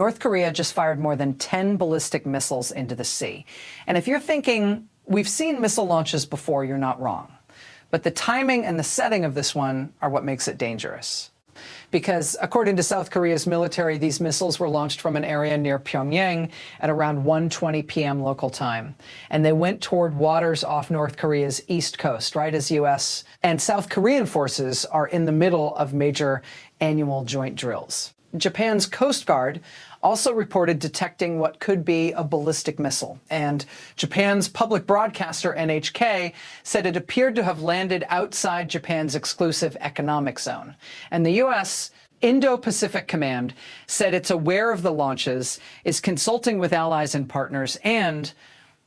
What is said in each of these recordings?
North Korea just fired more than 10 ballistic missiles into the sea. And if you're thinking, we've seen missile launches before, you're not wrong. But the timing and the setting of this one are what makes it dangerous. Because according to South Korea's military, these missiles were launched from an area near Pyongyang at around 1:20 p.m. local time. And they went toward waters off North Korea's east coast, right as U.S. and South Korean forces are in the middle of major annual joint drills. Japan's Coast Guard also reported detecting what could be a ballistic missile, and Japan's public broadcaster NHK said it appeared to have landed outside Japan's exclusive economic zone. And the U.S. Indo-Pacific Command said it's aware of the launches, is consulting with allies and partners, and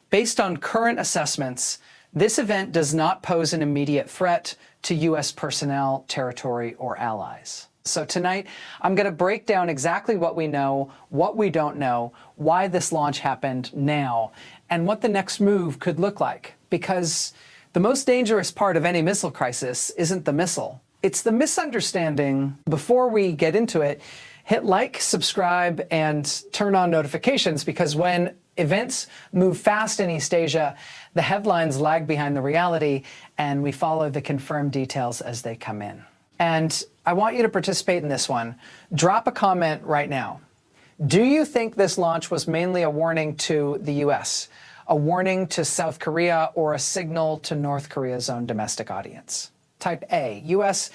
based on current assessments, this event does not pose an immediate threat to U.S. personnel, territory, or allies. So tonight, I'm going to break down exactly what we know, what we don't know, why this launch happened now, and what the next move could look like. Because the most dangerous part of any missile crisis isn't the missile. It's the misunderstanding. Before we get into it, hit like, subscribe, and turn on notifications, because when events move fast in East Asia, the headlines lag behind the reality, and we follow the confirmed details as they come in. And I want you to participate in this one. Drop a comment right now. Do you think this launch was mainly a warning to the U.S., a warning to South Korea, or a signal to North Korea's own domestic audience? Type A, U.S.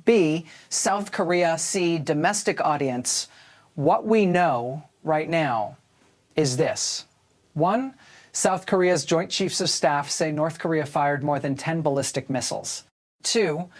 B, South Korea. C, domestic audience. What we know right now is this. 1. South Korea's Joint Chiefs of Staff say North Korea fired more than 10 ballistic missiles. 2.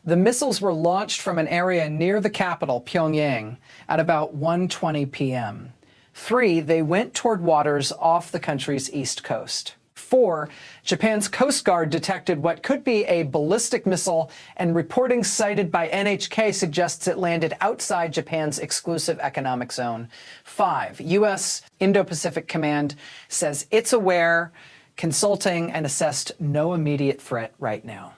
The missiles were launched from an area near the capital, Pyongyang, at about 1:20 p.m. 3. They went toward waters off the country's east coast. 4. Japan's Coast Guard detected what could be a ballistic missile, and reporting cited by NHK suggests it landed outside Japan's exclusive economic zone. 5. U.S. Indo-Pacific Command says it's aware, consulting, and assessed no immediate threat right now.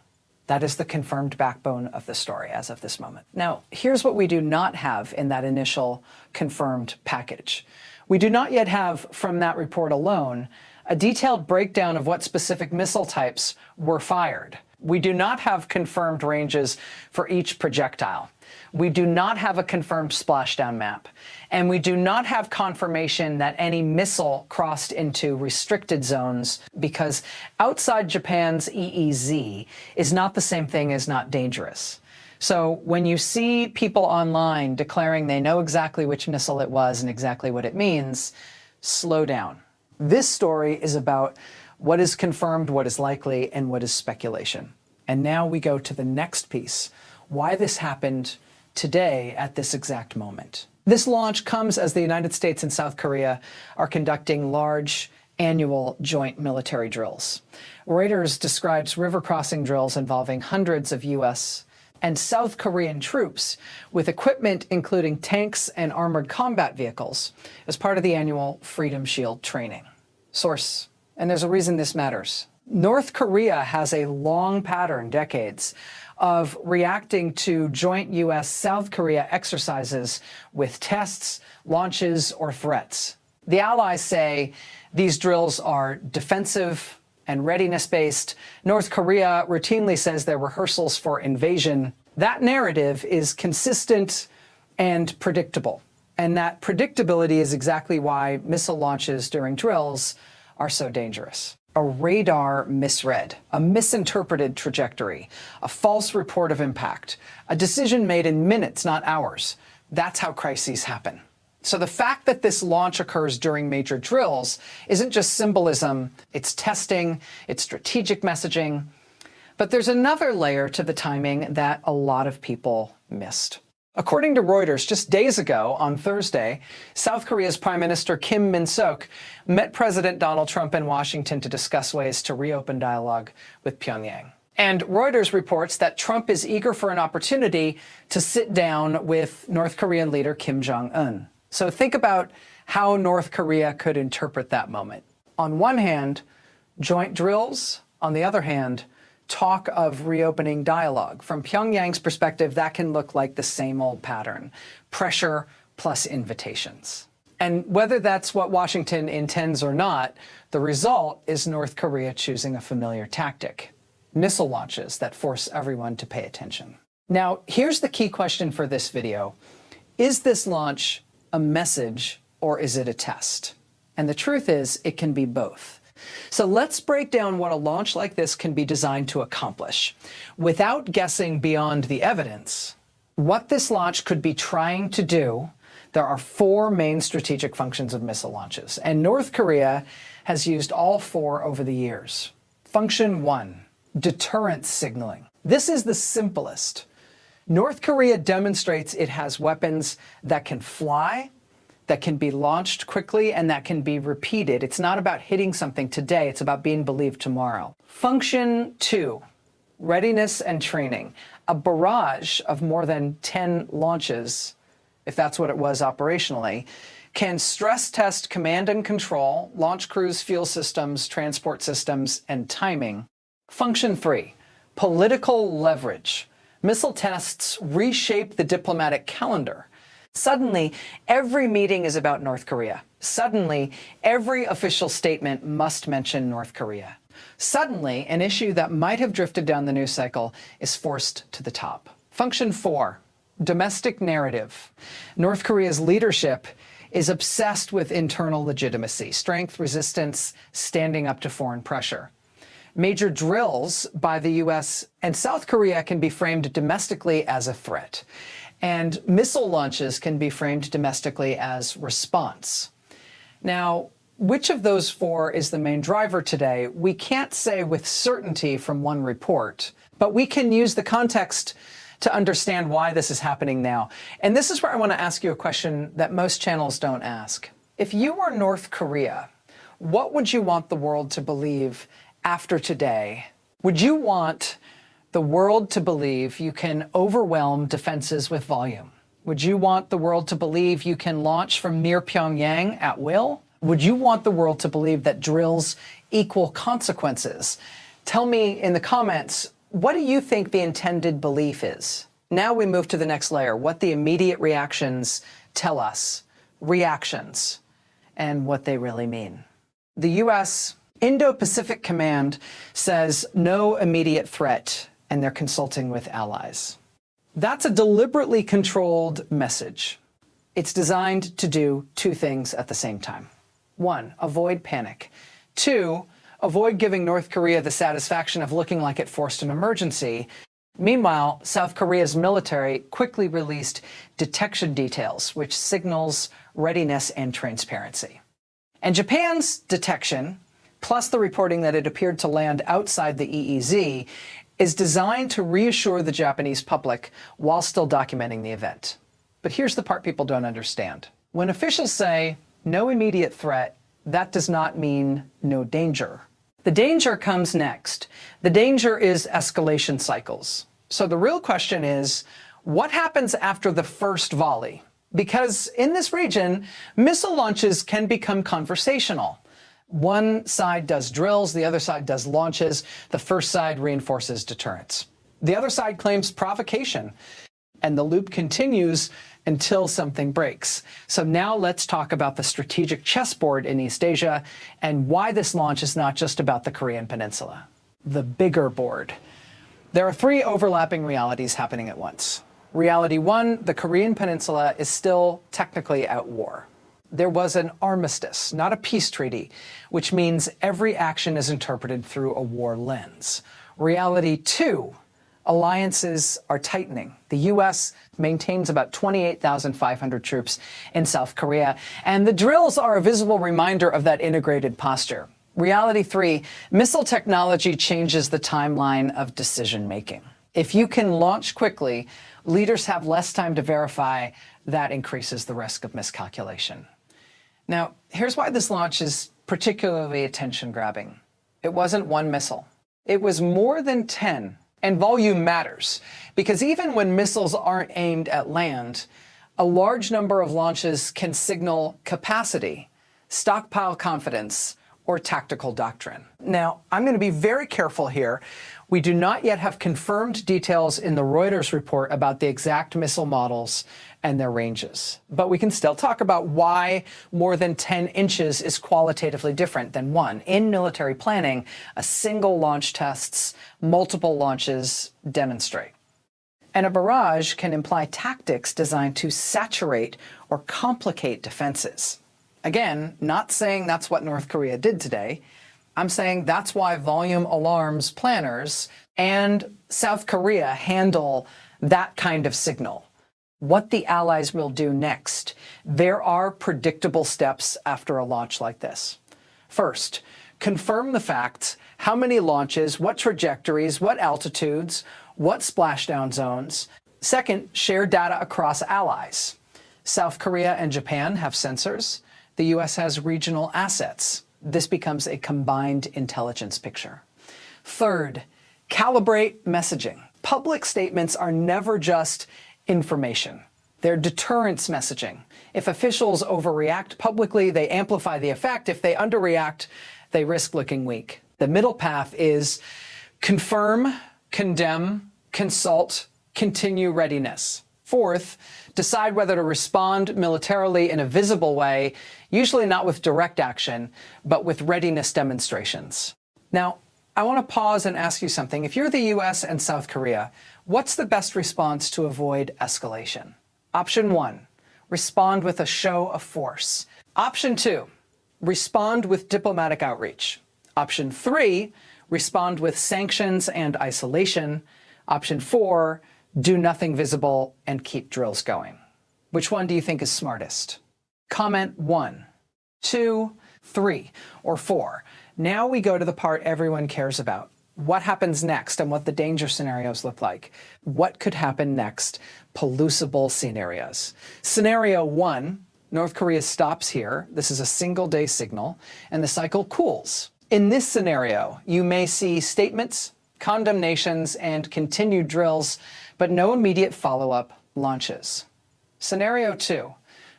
That is the confirmed backbone of the story as of this moment. Now, here's what we do not have in that initial confirmed package. We do not yet have, from that report alone, a detailed breakdown of what specific missile types were fired. We do not have confirmed ranges for each projectile. We do not have a confirmed splashdown map. And we do not have confirmation that any missile crossed into restricted zones, because outside Japan's EEZ is not the same thing as not dangerous. So when you see people online declaring they know exactly which missile it was and exactly what it means, slow down. This story is about what is confirmed, what is likely, and what is speculation. And now we go to the next piece, why this happened today at this exact moment. This launch comes as the United States and South Korea are conducting large annual joint military drills. Reuters describes river crossing drills involving hundreds of U.S. and South Korean troops with equipment including tanks and armored combat vehicles as part of the annual Freedom Shield training. Source, and there's a reason this matters. North Korea has a long pattern, decades, of reacting to joint U.S.-South Korea exercises with tests, launches, or threats. The allies say these drills are defensive and readiness-based. North Korea routinely says they're rehearsals for invasion. That narrative is consistent and predictable. And that predictability is exactly why missile launches during drills are so dangerous. A radar misread, a misinterpreted trajectory, a false report of impact, a decision made in minutes, not hours. That's how crises happen. So the fact that this launch occurs during major drills isn't just symbolism, it's testing, it's strategic messaging. But there's another layer to the timing that a lot of people missed. According to Reuters, just days ago, on Thursday, South Korea's Prime Minister Kim Min-sok met President Donald Trump in Washington to discuss ways to reopen dialogue with Pyongyang. And Reuters reports that Trump is eager for an opportunity to sit down with North Korean leader Kim Jong-un. So think about how North Korea could interpret that moment. On one hand, joint drills. On the other hand, talk of reopening dialogue. From Pyongyang's perspective, that can look like the same old pattern: pressure plus invitations. And whether that's what Washington intends or not, the result is North Korea choosing a familiar tactic: missile launches that force everyone to pay attention. Now, here's the key question for this video. Is this launch a message or is it a test? And the truth is, it can be both. So let's break down what a launch like this can be designed to accomplish. Without guessing beyond the evidence, what this launch could be trying to do, there are 4 main strategic functions of missile launches, and North Korea has used all 4 over the years. Function 1, deterrence signaling. This is the simplest. North Korea demonstrates it has weapons that can fly, that can be launched quickly, and that can be repeated. It's not about hitting something today, it's about being believed tomorrow. Function 2, readiness and training. A barrage of more than 10 launches, if that's what it was operationally, can stress test command and control, launch crews, fuel systems, transport systems, and timing. Function 3, political leverage. Missile tests reshape the diplomatic calendar. Suddenly, every meeting is about North Korea. Suddenly, every official statement must mention North Korea. Suddenly, an issue that might have drifted down the news cycle is forced to the top. Function 4, domestic narrative. North Korea's leadership is obsessed with internal legitimacy, strength, resistance, standing up to foreign pressure. Major drills by the US and South Korea can be framed domestically as a threat, and missile launches can be framed domestically as response. Now, which of those 4 is the main driver today? We can't say with certainty from one report, but we can use the context to understand why this is happening now. And this is where I want to ask you a question that most channels don't ask. If you were North Korea, what would you want the world to believe after today? Would you want the world to believe you can overwhelm defenses with volume? Would you want the world to believe you can launch from near Pyongyang at will? Would you want the world to believe that drills equal consequences? Tell me in the comments, what do you think the intended belief is? Now we move to the next layer, what the immediate reactions tell us, reactions, and what they really mean. The US Indo-Pacific Command says no immediate threat, and they're consulting with allies. That's a deliberately controlled message. It's designed to do 2 things at the same time. 1, avoid panic. 2, avoid giving North Korea the satisfaction of looking like it forced an emergency. Meanwhile, South Korea's military quickly released detection details, which signals readiness and transparency. And Japan's detection, plus the reporting that it appeared to land outside the EEZ, is designed to reassure the Japanese public while still documenting the event. But here's the part people don't understand. When officials say no immediate threat, that does not mean no danger. The danger comes next. The danger is escalation cycles. So the real question is, what happens after the first volley? Because in this region, missile launches can become conversational. One side does drills, the other side does launches. The first side reinforces deterrence. The other side claims provocation, and the loop continues until something breaks. So now let's talk about the strategic chessboard in East Asia and why this launch is not just about the Korean Peninsula, the bigger board. There are 3 overlapping realities happening at once. Reality 1, the Korean Peninsula is still technically at war. There was an armistice, not a peace treaty, which means every action is interpreted through a war lens. Reality 2, alliances are tightening. The US maintains about 28,500 troops in South Korea, and the drills are a visible reminder of that integrated posture. Reality 3, missile technology changes the timeline of decision-making. If you can launch quickly, leaders have less time to verify. That increases the risk of miscalculation. Now, here's why this launch is particularly attention-grabbing. It wasn't one missile. It was more than 10. And volume matters, because even when missiles aren't aimed at land, a large number of launches can signal capacity, stockpile confidence, or tactical doctrine. Now, I'm going to be very careful here. We do not yet have confirmed details in the Reuters report about the exact missile models and their ranges. But we can still talk about why more than 10 inches is qualitatively different than 1. In military planning, a single launch tests, multiple launches demonstrate. And a barrage can imply tactics designed to saturate or complicate defenses. Again, not saying that's what North Korea did today. I'm saying that's why volume alarms planners and South Korea handle that kind of signal. What the Allies will do next. There are predictable steps after a launch like this. First, confirm the facts, how many launches, what trajectories, what altitudes, what splashdown zones. Second, share data across allies. South Korea and Japan have sensors. The US has regional assets. This becomes a combined intelligence picture. Third, calibrate messaging. Public statements are never just information. They're deterrence messaging. If officials overreact publicly, they amplify the effect. If they underreact, they risk looking weak. The middle path is confirm, condemn, consult, continue readiness. Fourth, decide whether to respond militarily in a visible way, usually not with direct action, but with readiness demonstrations. Now, I want to pause and ask you something. If you're the US and South Korea, what's the best response to avoid escalation? Option 1, respond with a show of force. Option 2, respond with diplomatic outreach. Option 3, respond with sanctions and isolation. Option 4, do nothing visible and keep drills going. Which one do you think is smartest? Comment 1, 2, 3, or 4. Now we go to the part everyone cares about. What happens next and what the danger scenarios look like. What could happen next? Polusable scenarios. Scenario 1, North Korea stops here. This is a single-day signal, and the cycle cools. In this scenario, you may see statements, condemnations, and continued drills, but no immediate follow-up launches. Scenario 2,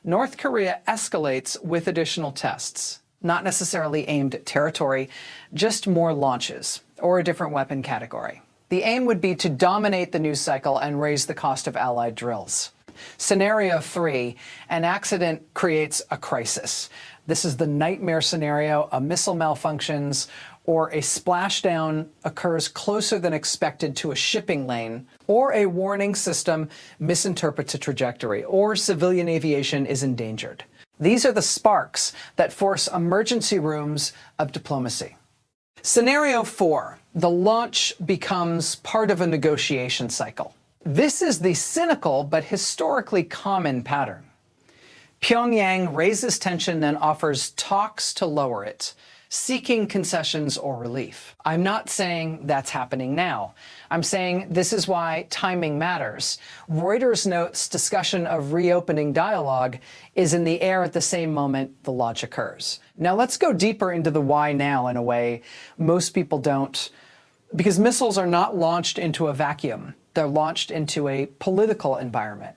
North Korea escalates with additional tests, not necessarily aimed at territory, just more launches or a different weapon category. The aim would be to dominate the news cycle and raise the cost of Allied drills. Scenario 3, an accident creates a crisis. This is the nightmare scenario. A missile malfunctions or a splashdown occurs closer than expected to a shipping lane, or a warning system misinterprets a trajectory, or civilian aviation is endangered. These are the sparks that force emergency rooms of diplomacy. Scenario 4, the launch becomes part of a negotiation cycle. This is the cynical but historically common pattern. Pyongyang raises tension, then offers talks to lower it, seeking concessions or relief. I'm not saying that's happening now. I'm saying this is why timing matters. Reuters notes discussion of reopening dialogue is in the air at the same moment the launch occurs. Now let's go deeper into the why now in a way most people don't, because missiles are not launched into a vacuum. They're launched into a political environment.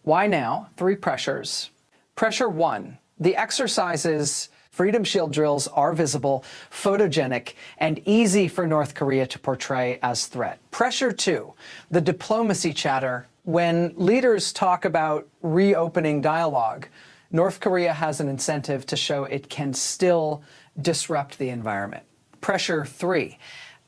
Why now? 3 pressures. Pressure 1, the exercises Freedom Shield drills are visible, photogenic, and easy for North Korea to portray as threat. Pressure 2, the diplomacy chatter. When leaders talk about reopening dialogue, North Korea has an incentive to show it can still disrupt the environment. Pressure 3,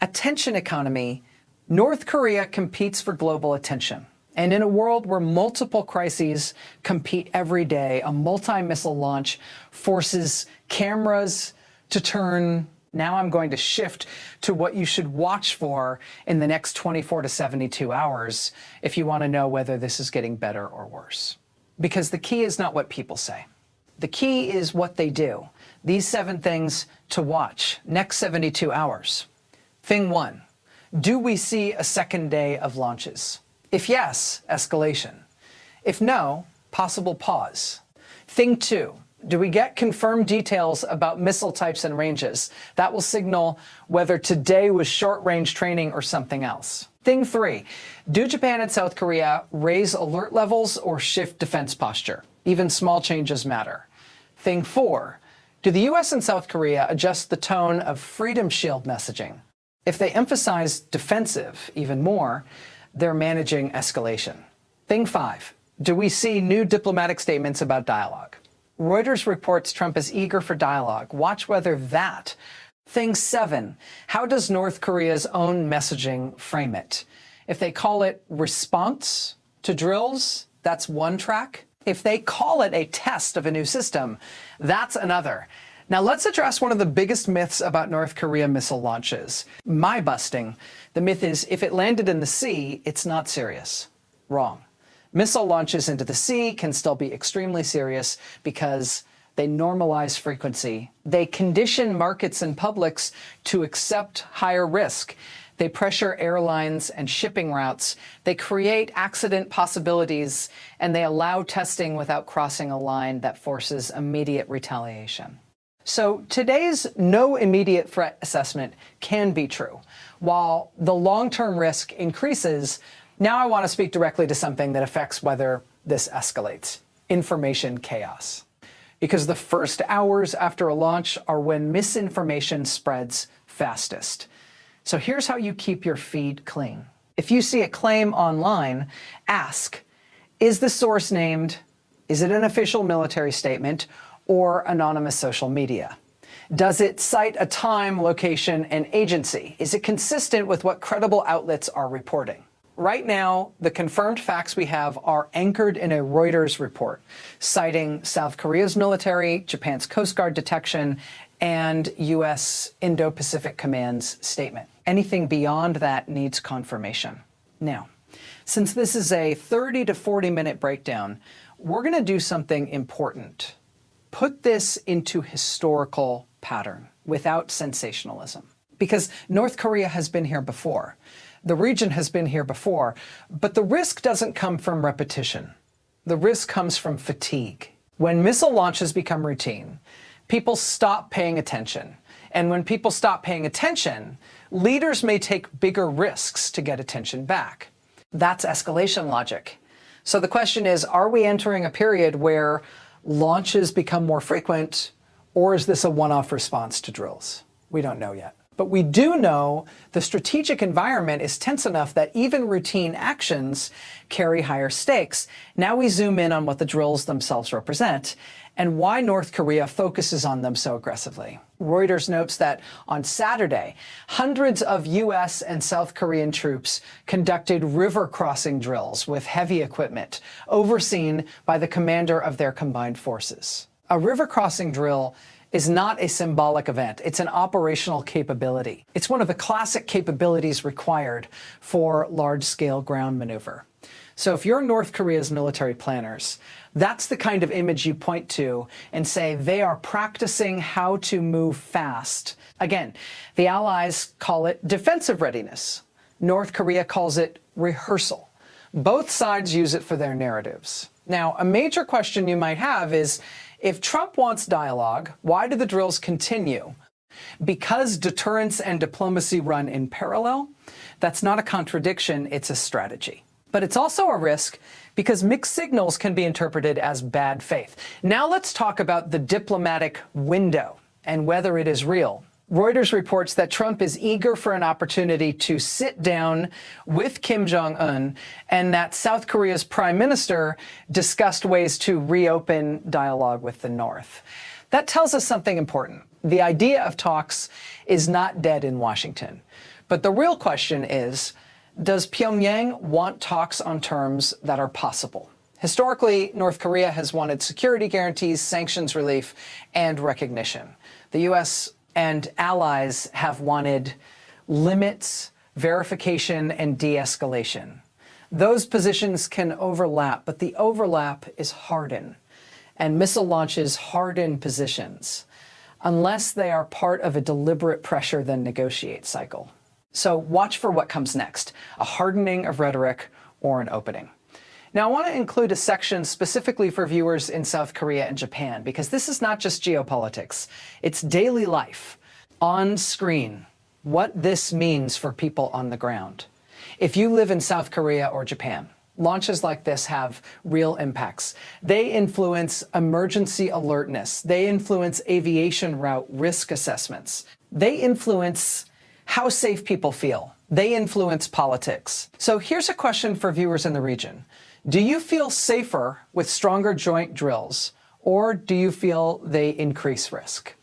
attention economy. North Korea competes for global attention. And in a world where multiple crises compete every day, a multi-missile launch forces cameras to turn. Now I'm going to shift to what you should watch for in the next 24 to 72 hours if you want to know whether this is getting better or worse. Because the key is not what people say. The key is what they do. These 7 things to watch next 72 hours. Thing 1, do we see a second day of launches? If yes, escalation. If no, possible pause. Thing 2, do we get confirmed details about missile types and ranges? That will signal whether today was short-range training or something else. Thing 3, do Japan and South Korea raise alert levels or shift defense posture? Even small changes matter. Thing 4, Do the US and South Korea adjust the tone of Freedom Shield messaging? If they emphasize defensive even more, they're managing escalation. Thing 5. Do we see new diplomatic statements about dialogue? Reuters reports Trump is eager for dialogue. Watch whether that. Thing 7. How does North Korea's own messaging frame it? If they call it response to drills, that's one track. If they call it a test of a new system, that's another. Now let's address one of the biggest myths about North Korea missile launches. My busting. The myth is if it landed in the sea, it's not serious. Wrong. Missile launches into the sea can still be extremely serious because they normalize frequency. They condition markets and publics to accept higher risk. They pressure airlines and shipping routes. They create accident possibilities, and they allow testing without crossing a line that forces immediate retaliation. So today's no immediate threat assessment can be true. While the long-term risk increases, now I want to speak directly to something that affects whether this escalates: information chaos. Because the first hours after a launch are when misinformation spreads fastest. So here's how you keep your feed clean. If you see a claim online, ask, is the source named? Is it an official military statement or anonymous social media? Does it cite a time, location, and agency? Is it consistent with what credible outlets are reporting? Right now, the confirmed facts we have are anchored in a Reuters report, citing South Korea's military, Japan's Coast Guard detection, and U.S. Indo-Pacific Command's statement. Anything beyond that needs confirmation. Now, since this is a 30 to 40-minute breakdown, we're going to do something important. Put this into historical pattern without sensationalism. Because North Korea has been here before. The region has been here before, but the risk doesn't come from repetition. The risk comes from fatigue. When missile launches become routine, people stop paying attention. And when people stop paying attention, leaders may take bigger risks to get attention back. That's escalation logic. So the question is, are we entering a period where launches become more frequent, or is this a one-off response to drills? We don't know yet. But we do know the strategic environment is tense enough that even routine actions carry higher stakes. Now we zoom in on what the drills themselves represent and why North Korea focuses on them so aggressively. Reuters notes that on Saturday, hundreds of U.S. and South Korean troops conducted river crossing drills with heavy equipment, overseen by the commander of their combined forces. A river crossing drill is not a symbolic event. It's an operational capability. It's one of the classic capabilities required for large-scale ground maneuver. So if you're North Korea's military planners, that's the kind of image you point to and say they are practicing how to move fast. Again, the Allies call it defensive readiness. North Korea calls it rehearsal. Both sides use it for their narratives. Now, a major question you might have is, if Trump wants dialogue, why do the drills continue? Because deterrence and diplomacy run in parallel? That's not a contradiction, it's a strategy. But it's also a risk because mixed signals can be interpreted as bad faith. Now let's talk about the diplomatic window and whether it is real. Reuters reports that Trump is eager for an opportunity to sit down with Kim Jong-un and that South Korea's prime minister discussed ways to reopen dialogue with the North. That tells us something important. The idea of talks is not dead in Washington. But the real question is, does Pyongyang want talks on terms that are possible? Historically, North Korea has wanted security guarantees, sanctions relief, and recognition. The U.S. and allies have wanted limits, verification, and de-escalation. Those positions can overlap, but the overlap is harden, and missile launches harden positions, unless they are part of a deliberate pressure then negotiate cycle. So watch for what comes next, a hardening of rhetoric or an opening. Now, I want to include a section specifically for viewers in South Korea and Japan, because this is not just geopolitics. It's daily life, on screen, what this means for people on the ground. If you live in South Korea or Japan, Launches like this have real impacts. They influence emergency alertness. They influence aviation route risk assessments. They influence how safe people feel. They influence politics. So here's a question for viewers in the region. Do you feel safer with stronger joint drills, or do you feel they increase risk?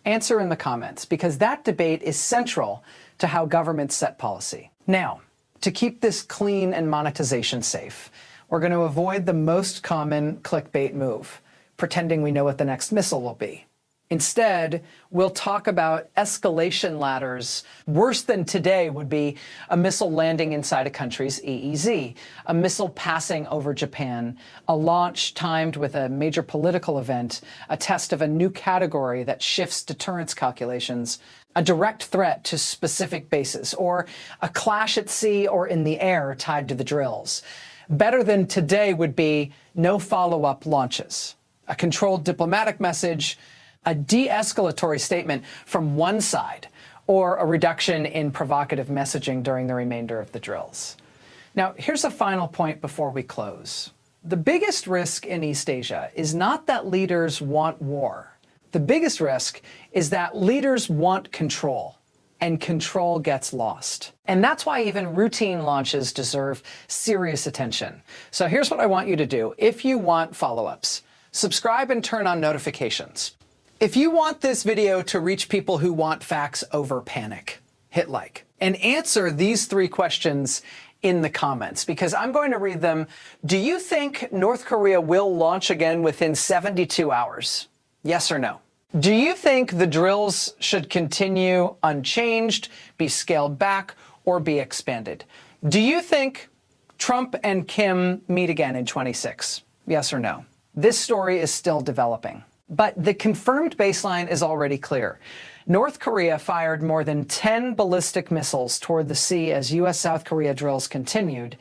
Answer in the comments, because that debate is central to how governments set policy. Now, to keep this clean and monetization safe, we're going to avoid the most common clickbait move, pretending we know what the next missile will be. Instead, we'll talk about escalation ladders. Worse than today would be a missile landing inside a country's EEZ, a missile passing over Japan, a launch timed with a major political event, a test of a new category that shifts deterrence calculations, a direct threat to specific bases, or a clash at sea or in the air tied to the drills. Better than today would be no follow-up launches, a controlled diplomatic message, a de-escalatory statement from one side, or a reduction in provocative messaging during the remainder of the drills. Now, here's a final point before we close. The biggest risk in East Asia is not that leaders want war. The biggest risk is that leaders want control, and control gets lost. And that's why even routine launches deserve serious attention. So here's what I want you to do. If you want follow-ups, subscribe and turn on notifications. If you want this video to reach people who want facts over panic, hit like. And answer these 3 questions in the comments, because I'm going to read them. Do you think North Korea will launch again within 72 hours? Yes or no? Do you think the drills should continue unchanged, be scaled back, or be expanded? Do you think Trump and Kim meet again in 26? Yes or no? This story is still developing. But the confirmed baseline is already clear. North Korea fired more than 10 ballistic missiles toward the sea as U.S.-South Korea drills continued.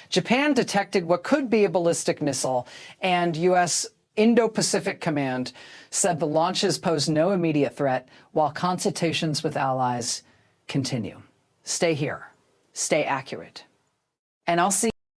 Japan detected what could be a ballistic missile, and U.S. Indo-Pacific Command said the launches pose no immediate threat, while consultations with allies continue. Stay here. Stay accurate. And I'll see